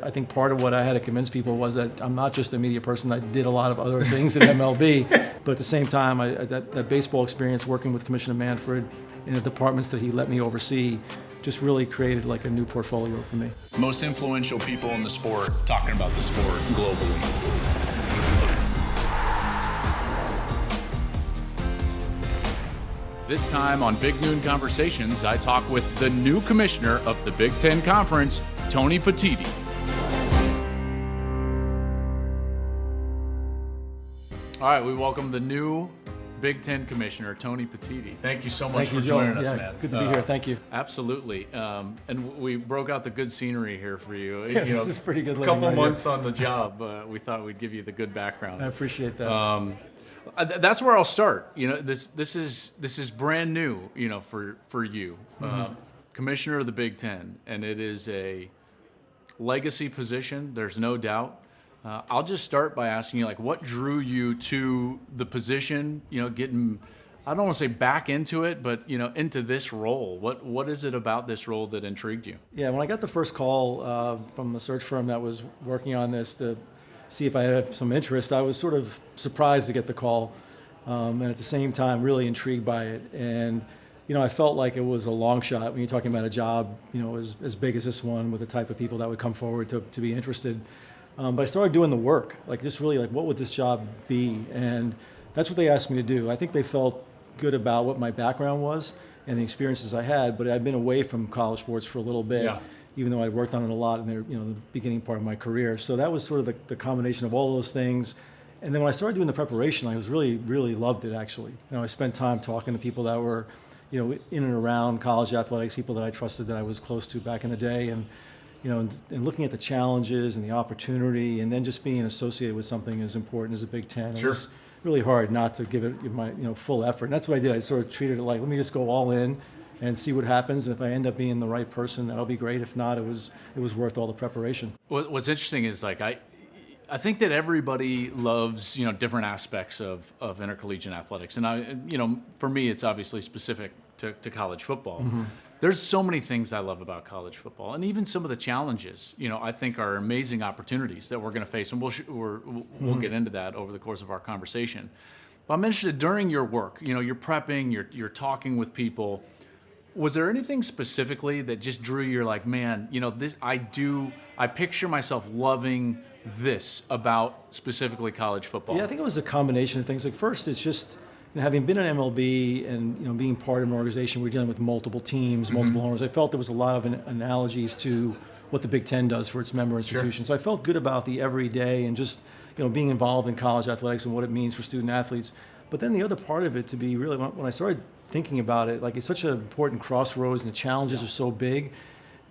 I think part of what I had to convince people was that I'm not just a media person. I did a lot of other things in MLB, but at the same time, that baseball experience working with Commissioner Manfred in the departments that he let me oversee just really created like a new portfolio for me. Most influential people in the sport talking about the sport globally. This time on Big Noon Conversations, I talk with the new commissioner of the Big Ten Conference, Tony Petitti. All right, we welcome the new Big Ten Commissioner, Tony Petitti. Thank you so much for joining us, man. Good to be here. Thank you. Absolutely. And we broke out the good scenery here for you. Yeah, this is pretty good. A couple months on the job, we thought we'd give you the good background. I appreciate that. That's where I'll start. This is brand new. For you, Commissioner of the Big Ten, and it is a legacy position. There's no doubt. I'll just start by asking you, what drew you to the position? Getting, I don't want to say back into it, but into this role. What is it about this role that intrigued you? Yeah, when I got the first call from the search firm that was working on this to see if I had some interest, I was sort of surprised to get the call, and at the same time really intrigued by it. And I felt like it was a long shot when you're talking about a job as big as this one, with the type of people that would come forward to be interested. But I started doing the work, what would this job be? And that's what they asked me to do. I think they felt good about what my background was and the experiences I had, but I'd been away from college sports for a little bit. Yeah. Even though I'd worked on it a lot in the beginning part of my career. So that was sort of the combination of all those things. And then when I started doing the preparation, I was really loved it, actually. I spent time talking to people that were, in and around college athletics, people that I trusted, that I was close to back in the day. And, and looking at the challenges and the opportunity, and then just being associated with something as important as the Big Ten. Sure. It was really hard not to give it my full effort. And that's what I did. I sort of treated it like, let me just go all in and see what happens. If I end up being the right person, that'll be great. If not, it was worth all the preparation. What's interesting is I think that everybody loves different aspects of intercollegiate athletics, and for me it's obviously specific to college football. Mm-hmm. There's so many things I love about college football, and even some of the challenges I think are amazing opportunities that we're going to face, and we'll get into that over the course of our conversation. But I'm interested, during your work, you're prepping, you're talking with people. Was there anything specifically that just drew you? You're like, man, this I picture myself loving this about specifically college football. Yeah, I think it was a combination of things. Like, first, it's just having been in MLB and being part of an organization, we're dealing with multiple teams, multiple owners. I felt there was a lot of analogies to what the Big Ten does for its member institutions. Sure. So I felt good about the everyday and just being involved in college athletics and what it means for student athletes. But then the other part of it, to be really, when I started thinking about it, it's such an important crossroads, and the challenges are so big.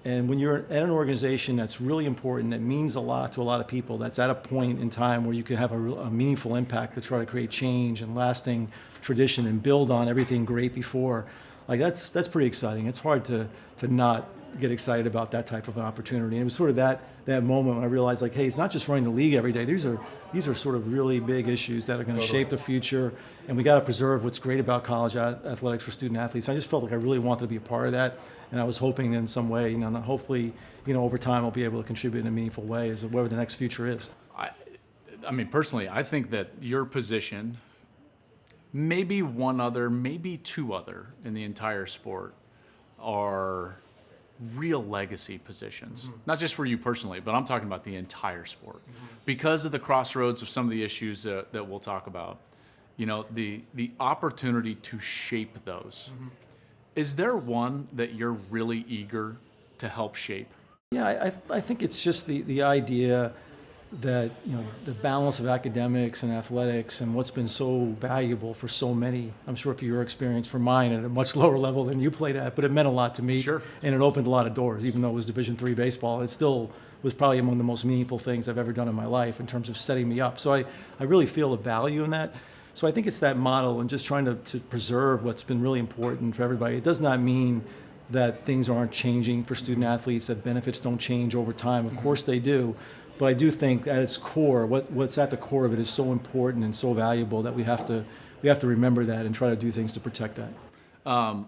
And when you're at an organization that's really important, that means a lot to a lot of people, that's at a point in time where you can have a meaningful impact to try to create change and lasting tradition and build on everything great before, that's pretty exciting. It's hard to not get excited about that type of an opportunity. And it was sort of that moment when I realized, hey, it's not just running the league every day. These are sort of really big issues that are going to shape the future, and we got to preserve what's great about college athletics for student athletes. I just felt like I really wanted to be a part of that, and I was hoping in some way, hopefully, over time I'll be able to contribute in a meaningful way as whatever the next future is. I mean, personally, I think that your position, maybe one other, maybe two other in the entire sport, are real legacy positions. Mm-hmm. Not just for you personally, but I'm talking about the entire sport. Mm-hmm. Because of the crossroads of some of the issues that we'll talk about, the opportunity to shape those. Mm-hmm. Is there one that you're really eager to help shape? Yeah, I think it's just the idea that the balance of academics and athletics and what's been so valuable for so many. I'm sure for your experience, for mine at a much lower level than you played at, but it meant a lot to me. Sure. And it opened a lot of doors. Even though it was Division III baseball, it still was probably among the most meaningful things I've ever done in my life in terms of setting me up. So I really feel the value in that. So I think it's that model and just trying to preserve what's been really important for everybody. It does not mean that things aren't changing for student athletes, that benefits don't change over time. Of course they do. But I do think at its core, what's at the core of it is so important and so valuable that we have to remember that and try to do things to protect that. I'm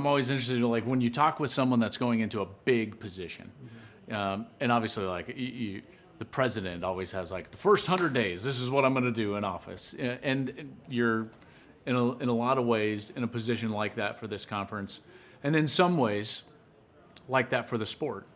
always interested in, when you talk with someone that's going into a big position, And obviously, like the president always has like the first 100 days. This is what I'm going to do in office, and you're in a lot of ways in a position like that for this conference, and in some ways like that for the sport.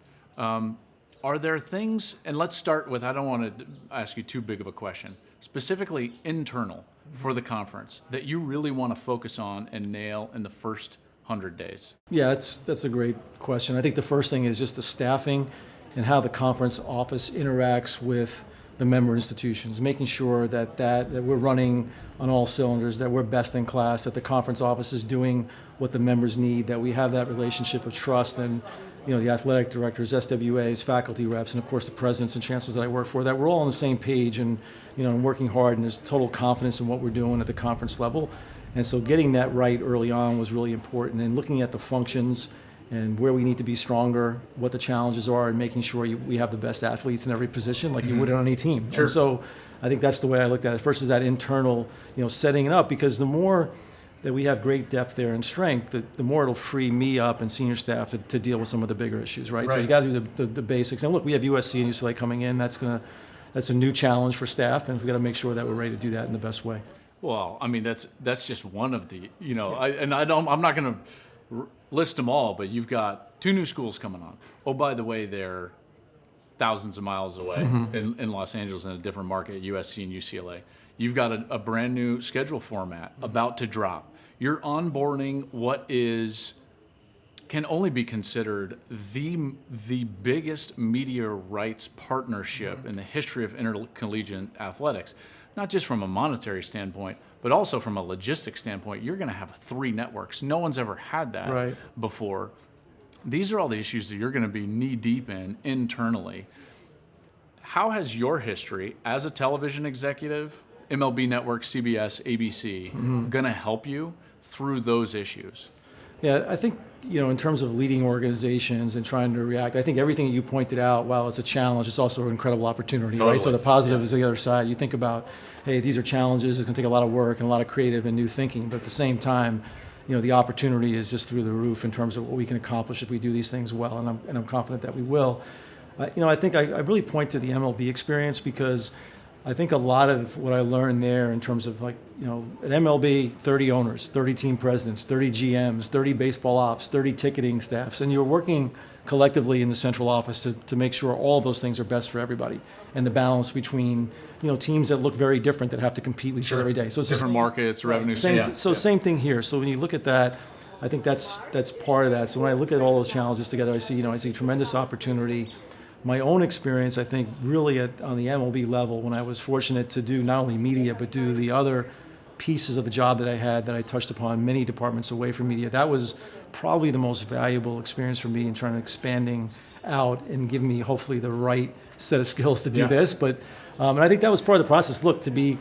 Are there things, and let's start with, I don't want to ask you too big of a question, specifically internal for the conference that you really want to focus on and nail in the first 100 days? Yeah, that's a great question. I think the first thing is just the staffing and how the conference office interacts with the member institutions, making sure that we're running on all cylinders, that we're best in class, that the conference office is doing what the members need, that we have that relationship of trust, and the athletic directors, SWAs, faculty reps, and of course the presidents and chancellors that I work for, that we're all on the same page and working hard, and there's total confidence in what we're doing at the conference level. And so getting that right early on was really important, and looking at the functions and where we need to be stronger, what the challenges are, and making sure we have the best athletes in every position like you would on any team. Sure. And so I think that's the way I looked at it. First is that internal, setting it up, because the more that we have great depth there and strength, the more it'll free me up and senior staff to deal with some of the bigger issues, right? So you got to do the basics. And look, we have USC and UCLA coming in. That's a new challenge for staff, and we got to make sure that we're ready to do that in the best way. Well, I mean, that's just one of the, I'm not going to list them all, but you've got 2 new schools coming on. Oh, by the way, they're thousands of miles away in Los Angeles, in a different market, USC and UCLA. You've got a brand new schedule format about to drop. You're onboarding what can only be considered the biggest media rights partnership in the history of intercollegiate athletics. Not just from a monetary standpoint, but also from a logistics standpoint. You're going to have 3 networks. No one's ever had that before. These are all the issues that you're going to be knee-deep in internally. How has your history as a television executive, MLB Network, CBS, ABC, going to help you through those issues? Yeah, I think, in terms of leading organizations and trying to react, I think everything that you pointed out, while it's a challenge, it's also an incredible opportunity, right? So the positive is the other side. You think about, hey, these are challenges. It's going to take a lot of work and a lot of creative and new thinking. But at the same time, the opportunity is just through the roof in terms of what we can accomplish if we do these things well, and I'm confident that we will. I think I really point to the MLB experience, because I think a lot of what I learned there in terms of at MLB, 30 owners, 30 team presidents, 30 GMs, 30 baseball ops, 30 ticketing staffs, and you're working collectively in the central office to make sure all those things are best for everybody, and the balance between teams that look very different that have to compete with each other every day. So it's different markets, revenue. Same thing here. So when you look at that, I think that's part of that. So when I look at all those challenges together, I see tremendous opportunity. My own experience, I think, really on the MLB level, when I was fortunate to do not only media, but do the other pieces of the job that I had, that I touched upon many departments away from media, that was probably the most valuable experience for me in trying to expanding out and giving me hopefully the right set of skills to do this. But and I think that was part of the process. Look, to be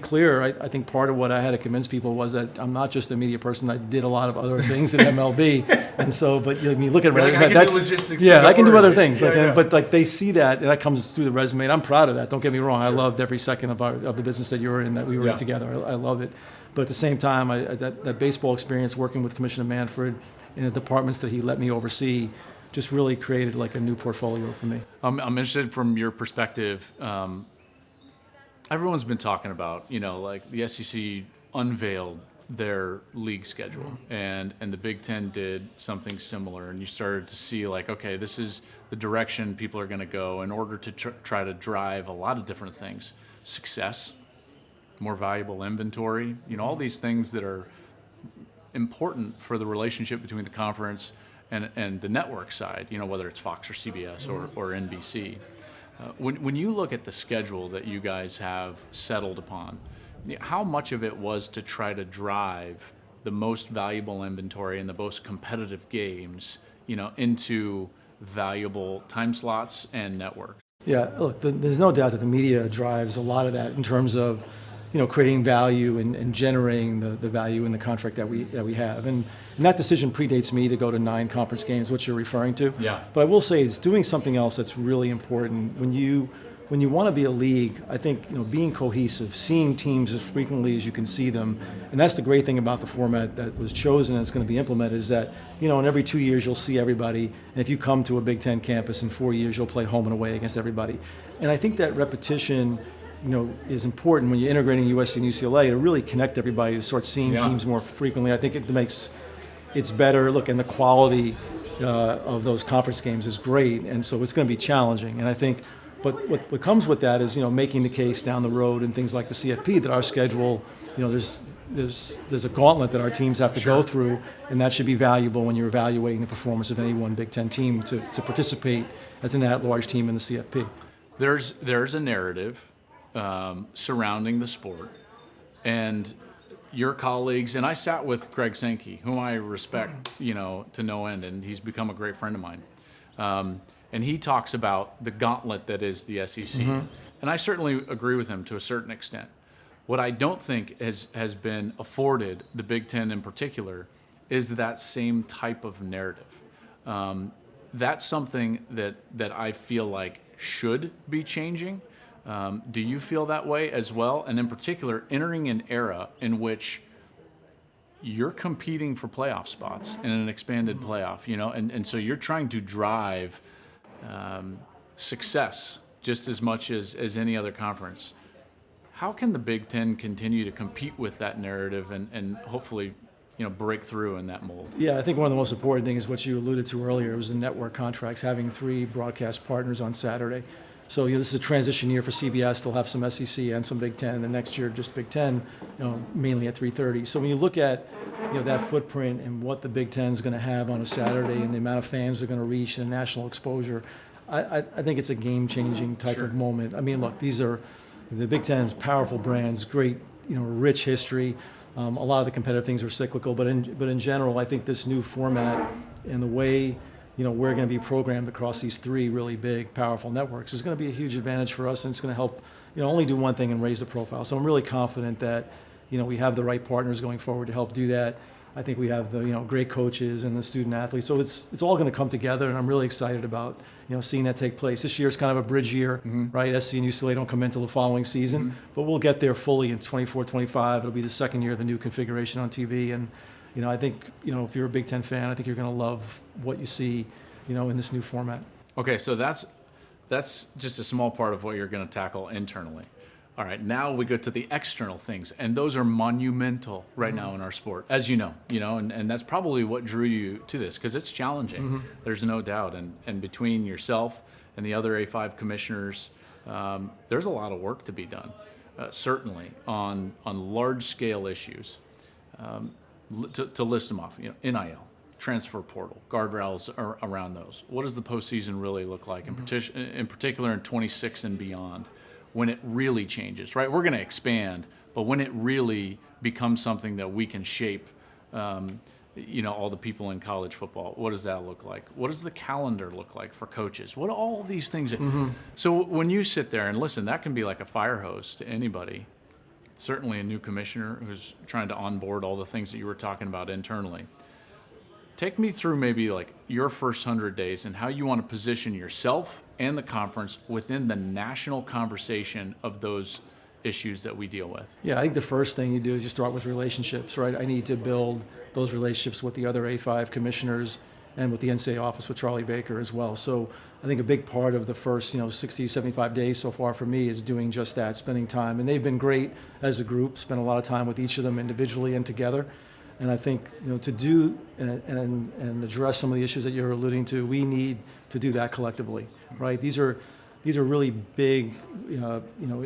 clear, I think part of what I had to convince people was that I'm not just a media person. I did a lot of other things in MLB, and so. But when you look at I can do logistics. I can do other things. But they see that, and that comes through the resume. And I'm proud of that. Don't get me wrong. Sure. I loved every second of the business that you were in, that we were in together. I love it. But at the same time, that baseball experience working with Commissioner Manfred in the departments that he let me oversee just really created like a new portfolio for me. I'm interested from your perspective. Everyone's been talking about, like the SEC unveiled their league schedule, and the Big Ten did something similar, and you started to see like, okay, this is the direction people are going to go in order to try to drive a lot of different things: success, more valuable inventory, all these things that are important for the relationship between the conference and the network side, whether it's Fox or CBS or NBC. When you look at the schedule that you guys have settled upon, how much of it was to try to drive the most valuable inventory and the most competitive games, into valuable time slots and networks? Yeah, look, there's no doubt that the media drives a lot of that in terms of, creating value and generating the value in the contract that we have. And that decision predates me to go to 9 conference games, which you're referring to. Yeah. But I will say it's doing something else that's really important. When you when you want to be a league, I think being cohesive, seeing teams as frequently as you can see them, and that's the great thing about the format that was chosen and it's going to be implemented is that in every 2 years you'll see everybody, and if you come to a Big Ten campus in 4 years you'll play home and away against everybody, and I think that repetition is important when you're integrating USC and UCLA to really connect everybody to start seeing teams more frequently. I think it's better. Look, and the quality of those conference games is great, and so it's going to be challenging. And I think, but what comes with that is making the case down the road and things like the CFP that our schedule, there's a gauntlet that our teams have to go through, and that should be valuable when you're evaluating the performance of any one Big Ten team to participate as an at-large team in the CFP. There's a narrative surrounding the sport, and your colleagues, and I sat with Greg Sankey, whom I respect, to no end, and he's become a great friend of mine. And he talks about the gauntlet that is the SEC. And I certainly agree with him to a certain extent. What I don't think has been afforded the Big Ten in particular is that same type of narrative. That's something that I feel like should be changing. Do you feel that way as well? And in particular, entering an era in which you're competing for playoff spots in an expanded playoff, and so you're trying to drive success just as much as any other conference. How can the Big Ten continue to compete with that narrative and hopefully break through in that mold? Yeah, I think one of the most important things is what you alluded to earlier was the network contracts, having 3 broadcast partners on Saturday. So this is a transition year for CBS. They'll have some SEC and some Big Ten, and the next year just Big Ten, mainly at 3:30. So when you look at that footprint and what the Big Ten is going to have on a Saturday and the amount of fans they're going to reach and national exposure, I think it's a game-changing type of moment. I mean, look, these are the Big Ten's powerful brands, great, rich history. A lot of the competitive things are cyclical, but in general, I think this new format and the way we're going to be programmed across these 3 really big, powerful networks is going to be a huge advantage for us, and it's going to help, only do one thing and raise the profile. So I'm really confident that, we have the right partners going forward to help do that. I think we have the, great coaches and the student athletes. So it's all going to come together, and I'm really excited about, seeing that take place. This year is kind of a bridge year, right? SC and UCLA don't come until the following season, but we'll get there fully in 24-25. It'll be the second year of the new configuration on TV, and I think, if you're a Big Ten fan, I think you're going to love what you see, in this new format. Okay, so that's just a small part of what you're going to tackle internally. All right, now we go to the external things, and those are monumental right now in our sport, as you know, and that's probably what drew you to this, because it's challenging. There's no doubt, and between yourself and the other A5 commissioners, there's a lot of work to be done, certainly on large-scale issues. To list them off, NIL, transfer portal, guardrails around those. What does the postseason really look like, in particular in 26 and beyond, when it really changes, right? We're going to expand, but when it really becomes something that we can shape, all the people in college football, what does that look like? What does the calendar look like for coaches? What are all these things? So when you sit there and listen, that can be like a fire hose to anybody. Certainly a new commissioner who's trying to onboard all the things that you were talking about internally. Take me through maybe like your first 100 days and how you want to position yourself and the conference within the national conversation of those issues that we deal with. Yeah, I think the first thing you do is you start with relationships, right? I need to build those relationships with the other A5 commissioners and with the NCAA office with Charlie Baker as well. So I think a big part of the first 60, 75 days so far for me is doing just that, spending time. And they've been great as a group, spent a lot of time with each of them individually and together. And I think to do and address some of the issues that you're alluding to, we need to do that collectively, right? These are really big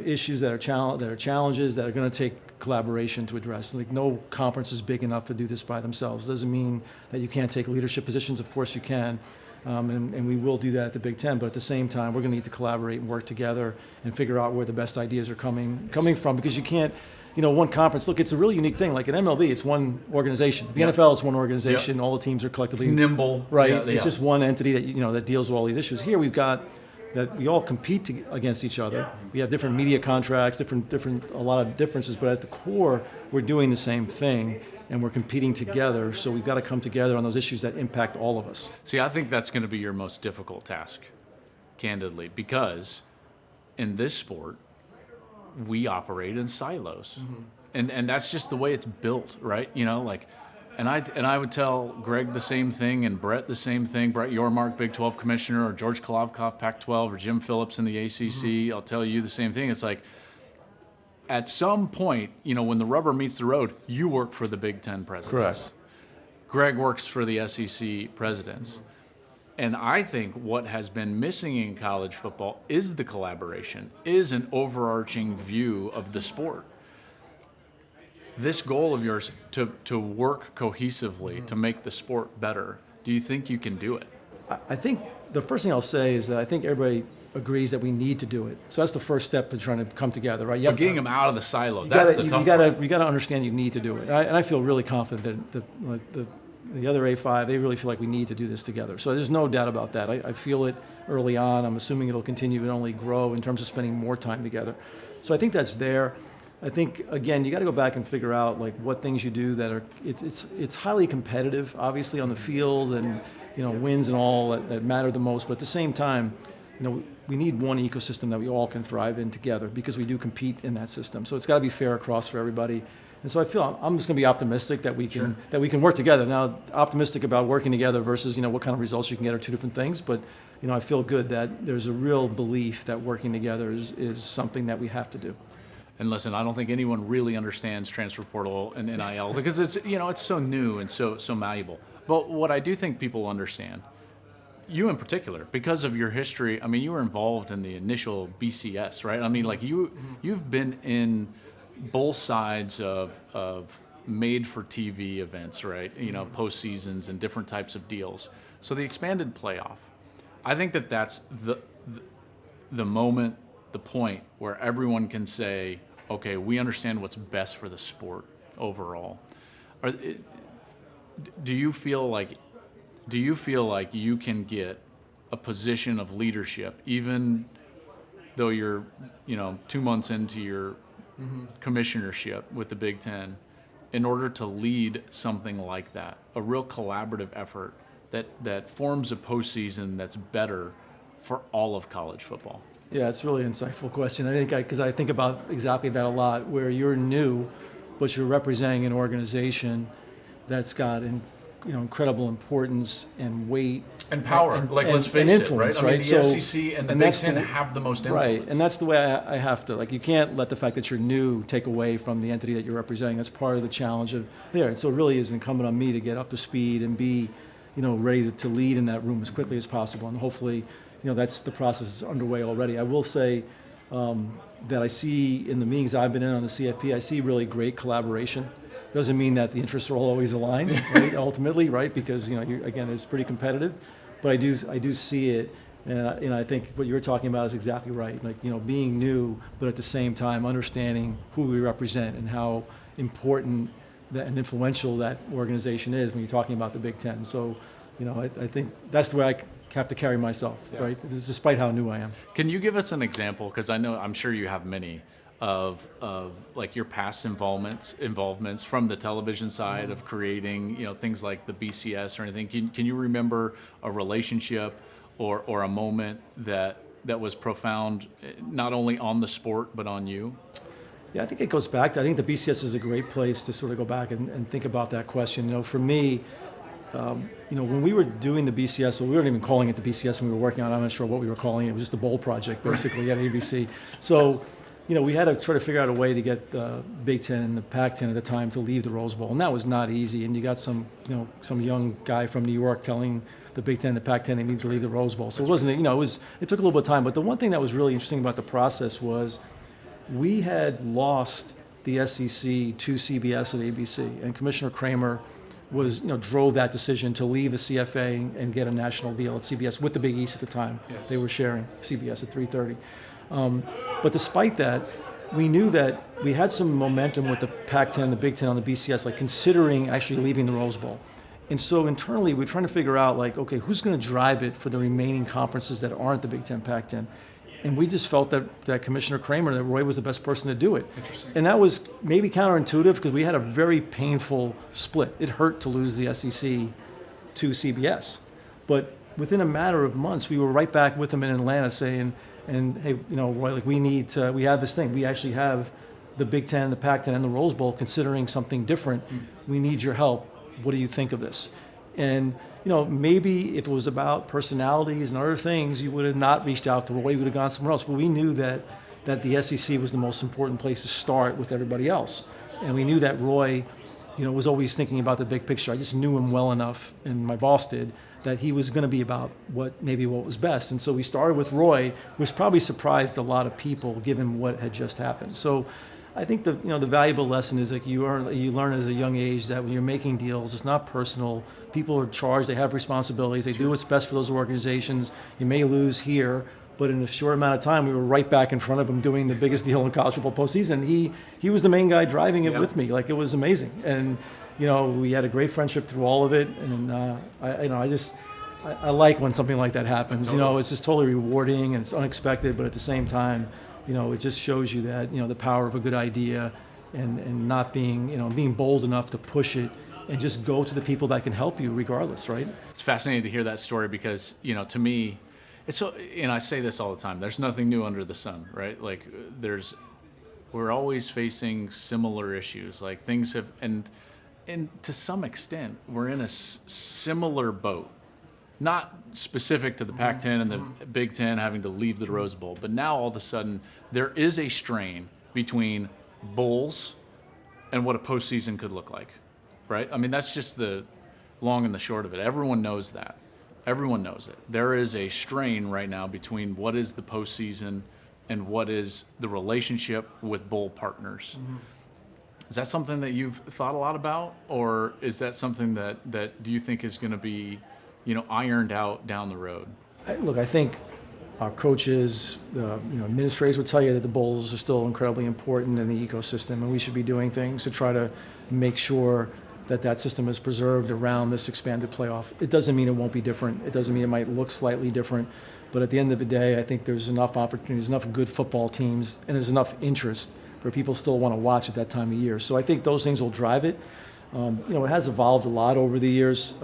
issues that are challenges that are going to take collaboration to address. Like, no conference is big enough to do this by themselves. Doesn't mean that you can't take leadership positions. Of course you can. And we will do that at the Big Ten, but at the same time, we're going to need to collaborate and work together and figure out where the best ideas are coming from, because you can't, one conference. Look, it's a really unique thing. Like in MLB, it's one organization. The NFL is one organization. All the teams are collectively it's nimble, right? It's just one entity that that deals with all these issues. Here we've got that we all compete against each other. We have different media contracts, a lot of differences, but at the core, we're doing the same thing. And we're competing together, so we've got to come together on those issues that impact all of us. See, I think that's going to be your most difficult task, candidly, because in this sport, we operate in silos. And that's just the way it's built, right? You know, like, and I would tell Greg the same thing, and Brett the same thing. Brett Yormark, Big 12 commissioner, or George Kolovkov, Pac-12, or Jim Phillips in the ACC. I'll tell you the same thing. It's like, at some point, you know, when the rubber meets the road, you work for the Big Ten presidents. Correct. Greg works for the SEC presidents. And I think what has been missing in college football is the collaboration, is an overarching view of the sport. This goal of yours to work cohesively to make the sport better, do you think you can do it? I think the first thing I'll say is that I think everybody agrees that we need to do it. So that's the first step in trying to come together, right? But getting them out of the silo, that's the tough part. You got to understand you need to do it. And I feel really confident that the other A5, they really feel like we need to do this together. So there's no doubt about that. I feel it early on. I'm assuming it'll continue and only grow in terms of spending more time together. So I think that's there. I think, again, you got to go back and figure out like what things you do that are, it's highly competitive, obviously, on the field, and, you know, wins and all that matter the most. But at the same time, you know, we need one ecosystem that we all can thrive in together, because we do compete in that system. So it's got to be fair across for everybody. And so I feel I'm just going to be optimistic that we can work together. Now, optimistic about working together versus, you know, what kind of results you can get are two different things. But, you know, I feel good that there's a real belief that working together is something that we have to do. And listen, I don't think anyone really understands transfer portal and NIL because it's, you know, it's so new and so malleable. But what I do think people understand, you in particular, because of your history, I mean, you were involved in the initial BCS, right? I mean, like you've been in both sides of made for TV events, right? You know, postseasons and different types of deals. So the expanded playoff, I think that's the moment, the point where everyone can say, okay, we understand what's best for the sport overall. Do you feel like you can get a position of leadership, even though you're, you know, 2 months into your commissionership with the Big Ten, in order to lead something like that, a real collaborative effort that forms a postseason that's better for all of college football? Yeah, it's a really insightful question. I think because I think about exactly that a lot, where you're new, but you're representing an organization that's got incredible importance and weight and power. Let's face it, right? I mean, the SEC and the Big Ten have the most influence. Right, and that's the way I have to. Like, you can't let the fact that you're new take away from the entity that you're representing. That's part of the challenge of there. And so it really is incumbent on me to get up to speed and be, you know, ready to lead in that room as quickly as possible. And hopefully, you know, that's the process is underway already. I will say that I see in the meetings I've been in on the CFP, I see really great collaboration. Doesn't mean that the interests are all always aligned, right? Ultimately, right? Because, you know, again, it's pretty competitive, but I do see it, and I think what you're talking about is exactly right. Like, you know, being new, but at the same time understanding who we represent and how important and influential that organization is when you're talking about the Big Ten. So, you know, I think that's the way I have to carry myself, right? Despite how new I am. Can you give us an example? Because I'm sure you have many of like your past involvements from the television side of creating, you know, things like the BCS or anything. Can you remember a relationship or a moment that was profound, not only on the sport but on you? Yeah, I think it goes back to, I think the BCS is a great place to sort of go back and think about that question. You know, for me, you know, when we were doing the BCS, so we weren't even calling it the BCS when we were working on it. I'm not sure what we were calling it. It was just a bowl project, basically, at ABC. So, you know, we had to try to figure out a way to get the Big Ten and the Pac-10 at the time to leave the Rose Bowl, and that was not easy. And you got some young guy from New York telling the Big Ten and the Pac-10 they need to leave the Rose Bowl. So it wasn't, you know, it took a little bit of time. But the one thing that was really interesting about the process was we had lost the SEC to CBS at ABC, and Commissioner Kramer drove that decision to leave the CFA and get a national deal at CBS with the Big East at the time. Yes. They were sharing CBS at 3:30. But despite that, we knew that we had some momentum with the Pac-10 and the Big Ten on the BCS, like considering actually leaving the Rose Bowl. And so internally, we're trying to figure out, like, okay, who's going to drive it for the remaining conferences that aren't the Big Ten, Pac-10? And we just felt that Commissioner Kramer, that Roy was the best person to do it. Interesting. And that was maybe counterintuitive because we had a very painful split. It hurt to lose the SEC to CBS. But within a matter of months, we were right back with him in Atlanta saying, And hey, Roy, like we have this thing. We actually have the Big Ten, the Pac-10, and the Rose Bowl considering something different. We need your help. What do you think of this? And maybe if it was about personalities and other things, you would have not reached out to Roy. You would have gone somewhere else. But we knew that the SEC was the most important place to start with everybody else. And we knew that Roy, was always thinking about the big picture. I just knew him well enough, and my boss did, that he was going to be about what was best. And so we started with Roy, which probably surprised a lot of people given what had just happened. So I think the valuable lesson is like you learn at a young age that when you're making deals, it's not personal. People are charged, they have responsibilities, they do what's best for those organizations. You may lose here, but in a short amount of time, we were right back in front of him doing the biggest deal in college football postseason. He was the main guy driving it with me. Like, it was amazing. And, we had a great friendship through all of it. And I like when something like that happens. It's just totally rewarding and it's unexpected, but at the same time, it just shows you that, the power of a good idea and not being, being bold enough to push it and just go to the people that can help you regardless, right? It's fascinating to hear that story because, to me, it's so, I say this all the time, there's nothing new under the sun, right? Like we're always facing similar issues, like things have, and to some extent, we're in a similar boat. Not specific to the Pac-10 and the Big Ten having to leave the Rose Bowl, but now all of a sudden there is a strain between bowls and what a postseason could look like, right? I mean, that's just the long and the short of it. Everyone knows that. Everyone knows it. There is a strain right now between what is the postseason and what is the relationship with bowl partners. Is that something that you've thought a lot about, or is that something that do you think is going to be ironed out down the road? I think our coaches, administrators would tell you that the bowls are still incredibly important in the ecosystem, and we should be doing things to try to make sure that system is preserved around this expanded playoff. It doesn't mean it won't be different. It doesn't mean it might look slightly different. But at the end of the day, I think there's enough opportunities, enough good football teams, and there's enough interest where people still want to watch at that time of year. So I think those things will drive it. It has evolved a lot over the years.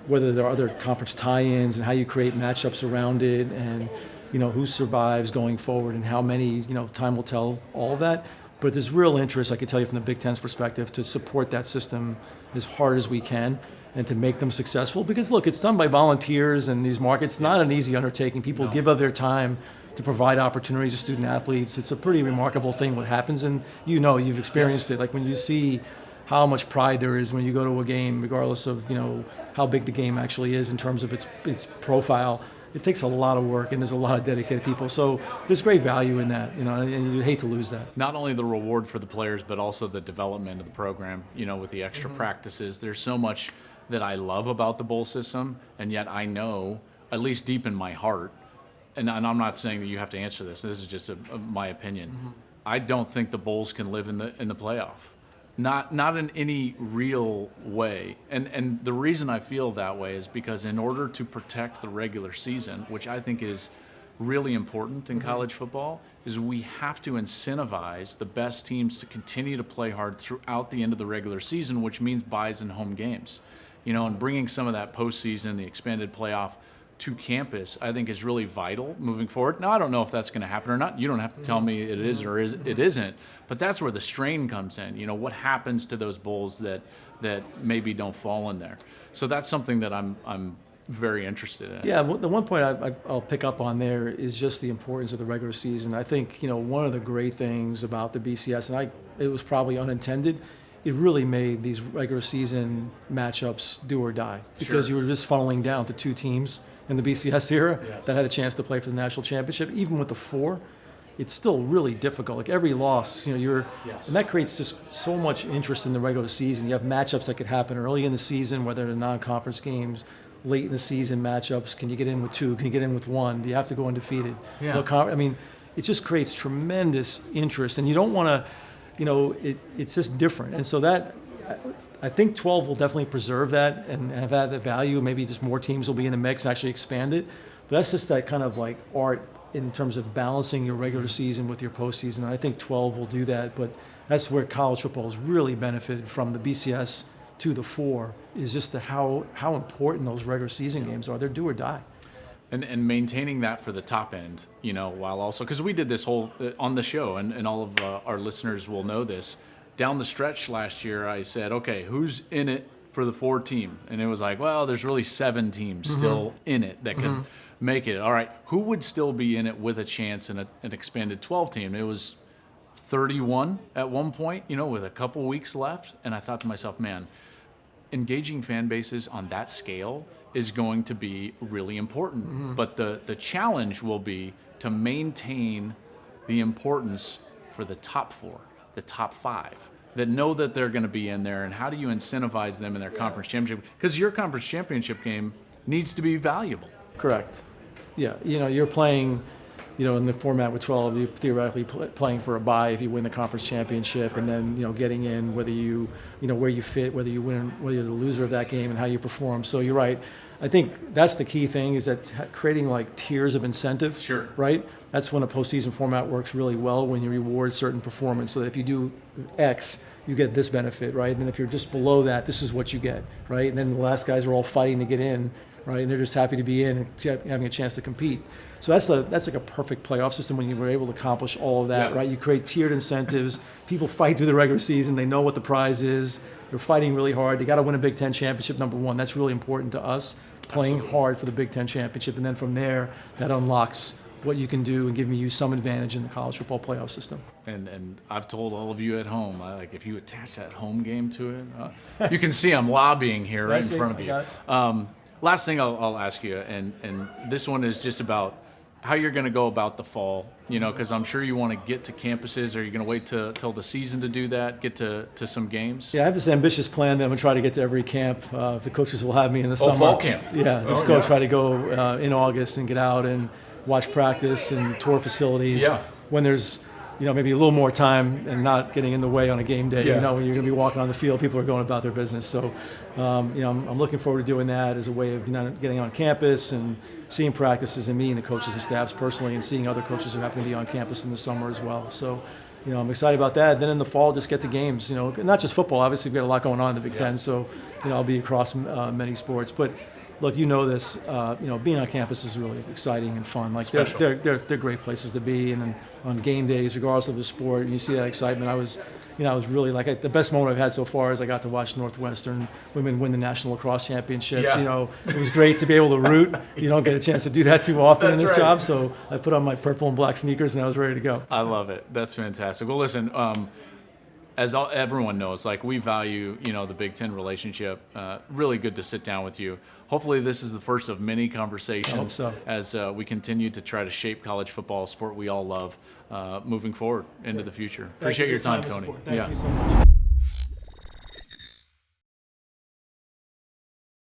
Whether there are other conference tie-ins and how you create matchups around it and, who survives going forward and how many, time will tell all of that. But there's real interest, I can tell you from the Big Ten's perspective, to support that system as hard as we can and to make them successful. Because look, it's done by volunteers and these markets. It's not an easy undertaking. People give up their time to provide opportunities to student athletes. It's a pretty remarkable thing what happens, and you've experienced it. Like when you see how much pride there is when you go to a game, regardless of how big the game actually is in terms of its profile. It takes a lot of work, and there's a lot of dedicated people. So there's great value in that, and you'd hate to lose that. Not only the reward for the players, but also the development of the program, with the extra practices. There's so much that I love about the bowl system, and yet I know, at least deep in my heart, and I'm not saying that you have to answer this. This is just my opinion. I don't think the bowls can live in the playoff. Not in any real way. And the reason I feel that way is because in order to protect the regular season, which I think is really important in college football, is we have to incentivize the best teams to continue to play hard throughout the end of the regular season, which means buys and home games. And bringing some of that postseason, the expanded playoff, to campus, I think is really vital moving forward. Now, I don't know if that's going to happen or not. You don't have to tell me it is or it isn't, but that's where the strain comes in. What happens to those bowls that maybe don't fall in there? So that's something that I'm very interested in. Yeah, the one point I'll pick up on there is just the importance of the regular season. I think, one of the great things about the BCS, and it was probably unintended, it really made these regular season matchups do or die because you were just funneling down to two teams in the BCS era that had a chance to play for the national championship. Even with the four, it's still really difficult. Like every loss, and that creates just so much interest in the regular season. You have matchups that could happen early in the season, whether they're non-conference games, late in the season matchups. Can you get in with two? Can you get in with one? Do you have to go undefeated? It just creates tremendous interest, and you don't want to. It's just different. And so that, I think 12 will definitely preserve that and have that value. Maybe just more teams will be in the mix, actually expand it. But that's just that kind of like art in terms of balancing your regular season with your postseason. And I think 12 will do that. But that's where college football has really benefited from the BCS to the four, is just how important those regular season games are. They're do or die. and maintaining that for the top end, while also, because we did this whole on the show, and all of our listeners will know this. Down the stretch last year, I said, okay, who's in it for the 4 team? And it was like, well, there's really 7 teams still in it that could make it. All right, who would still be in it with a chance in an expanded 12 team? It was 31 at one point, with a couple weeks left. And I thought to myself, man, engaging fan bases on that scale is going to be really important. But the challenge will be to maintain the importance for the top 4, the top 5, that know that they're going to be in there, and how do you incentivize them in their conference championship? Because your conference championship game needs to be valuable. Correct. Yeah, you're playing, in the format with 12, you're theoretically playing for a bye if you win the conference championship, and then, getting in whether you, where you fit, whether you win, whether you're the loser of that game, and how you perform. So you're right. I think that's the key thing, is that creating like tiers of incentive. Sure. Right? That's when a postseason format works really well, when you reward certain performance. So that if you do X, you get this benefit, right? And then if you're just below that, this is what you get, right? And then the last guys are all fighting to get in, right? And they're just happy to be in and having a chance to compete. So that's like a perfect playoff system when you were able to accomplish all of that, right? You create tiered incentives. People fight through the regular season. They know what the prize is. They're fighting really hard. They got to win a Big Ten championship, number one. That's really important to us, playing hard for the Big Ten championship. And then from there, that unlocks what you can do and giving you some advantage in the college football playoff system. And I've told all of you at home, if you attach that home game to it, you can see I'm lobbying here right in front of you. Last thing I'll ask you, and this one is just about how you're going to go about the fall, because I'm sure you want to get to campuses. Are you going to wait till the season to do that, get to some games? Yeah, I have this ambitious plan that I'm going to try to get to every camp. If the coaches will have me in the summer. Fall camp. Yeah, try to go in August and get out and watch practice and tour facilities. Yeah. When there's, maybe a little more time and not getting in the way on a game day. Yeah. When you're going to be walking on the field, people are going about their business. So, I'm looking forward to doing that as a way of getting on campus and seeing practices and meeting the coaches and staffs personally, and seeing other coaches who happen to be on campus in the summer as well. So, I'm excited about that. Then in the fall, just get to games. Not just football. Obviously, we've got a lot going on in the Big Ten. So, I'll be across many sports, but. Look, this. Being on campus is really exciting and fun. Like they're great places to be, and on game days, regardless of the sport, you see that excitement. I was really the best moment I've had so far is I got to watch Northwestern women win the national lacrosse championship. Yeah. It was great to be able to root. You don't get a chance to do that too often in this right. job. So I put on my purple and black sneakers and I was ready to go. I love it. That's fantastic. Well, listen. Everyone knows, we value, the Big Ten relationship. Really good to sit down with you. Hopefully this is the first of many conversations. I hope so. As we continue to try to shape college football, a sport we all love, moving forward into the future. Appreciate your time, Tony. Thank you so much.